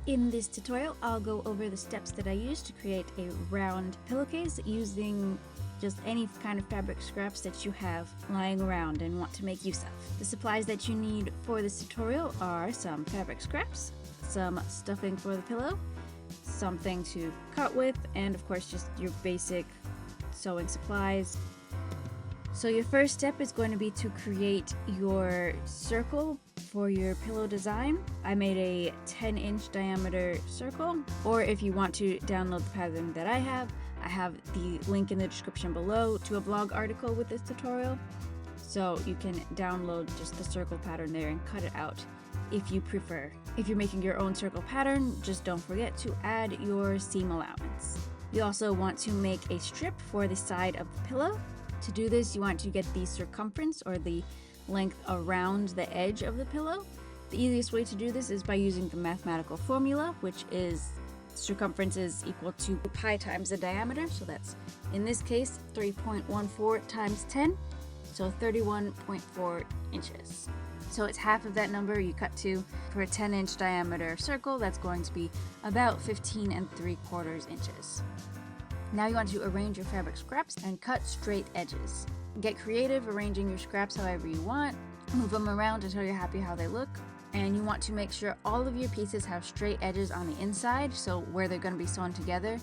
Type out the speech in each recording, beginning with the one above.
In this tutorial, I'll go over the steps that I use to create a round pillowcase using just any kind of fabric scraps that you have lying around and want to make use of. The supplies that you need for this tutorial are some fabric scraps, some stuffing for the pillow, something to cut with, and of course just your basic sewing supplies. So your first step is going to be to create your circle for your pillow design. I made a 10-inch diameter circle, or if you want to download the pattern that I have the link in the description below to a blog article with this tutorial. So you can download just the circle pattern there and cut it out if you prefer. If you're making your own circle pattern, just don't forget to add your seam allowance. You also want to make a strip for the side of the pillow. To do this, you want to get the circumference or the length around the edge of the pillow. The easiest way to do this is by using the mathematical formula, which is circumference is equal to pi times the diameter. So that's, in this case, 3.14 times 10, so 31.4 inches. So it's half of that number you cut to. For a 10-inch diameter circle, that's going to be about 15 3/4 inches. Now you want to arrange your fabric scraps and cut straight edges. Get creative arranging your scraps however you want. Move them around until you're happy how they look. And you want to make sure all of your pieces have straight edges on the inside, so where they're going to be sewn together,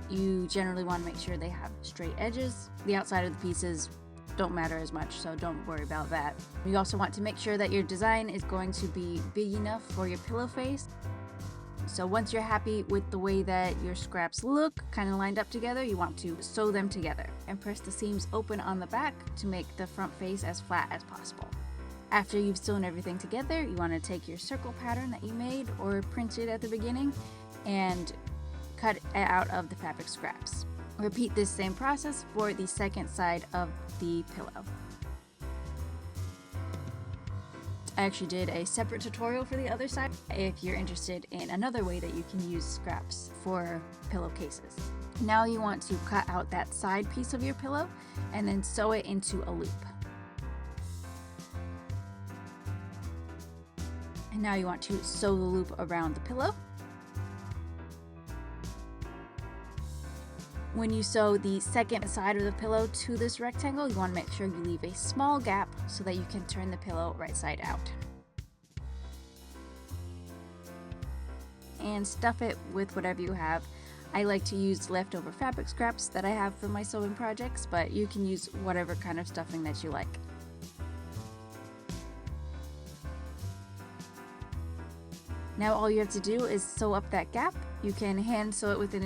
you generally want to make sure they have straight edges. The outside of the pieces don't matter as much, so don't worry about that. You also want to make sure that your design is going to be big enough for your pillow face. So once you're happy with the way that your scraps look, kind of lined up together, you want to sew them together and press the seams open on the back to make the front face as flat as possible. After you've sewn everything together, you want to take your circle pattern that you made or printed at the beginning and cut it out of the fabric scraps. Repeat this same process for the second side of the pillow. I actually did a separate tutorial for the other side if you're interested in another way that you can use scraps for pillowcases. Now you want to cut out that side piece of your pillow and then sew it into a loop. And now you want to sew the loop around the pillow. When you sew the second side of the pillow to this rectangle, you want to make sure you leave a small gap so that you can turn the pillow right side out. And stuff it with whatever you have. I like to use leftover fabric scraps that I have for my sewing projects, but you can use whatever kind of stuffing that you like. Now all you have to do is sew up that gap. You can hand sew it with an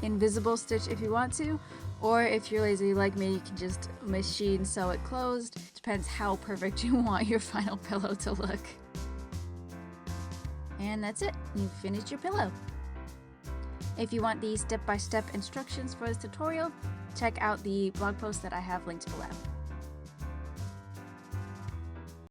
invisible stitch if you want to, or if you're lazy like me, you can just machine sew it closed. Depends how perfect you want your final pillow to look. And that's it, you've finished your pillow. If you want the step-by-step instructions for this tutorial, check out the blog post that I have linked below.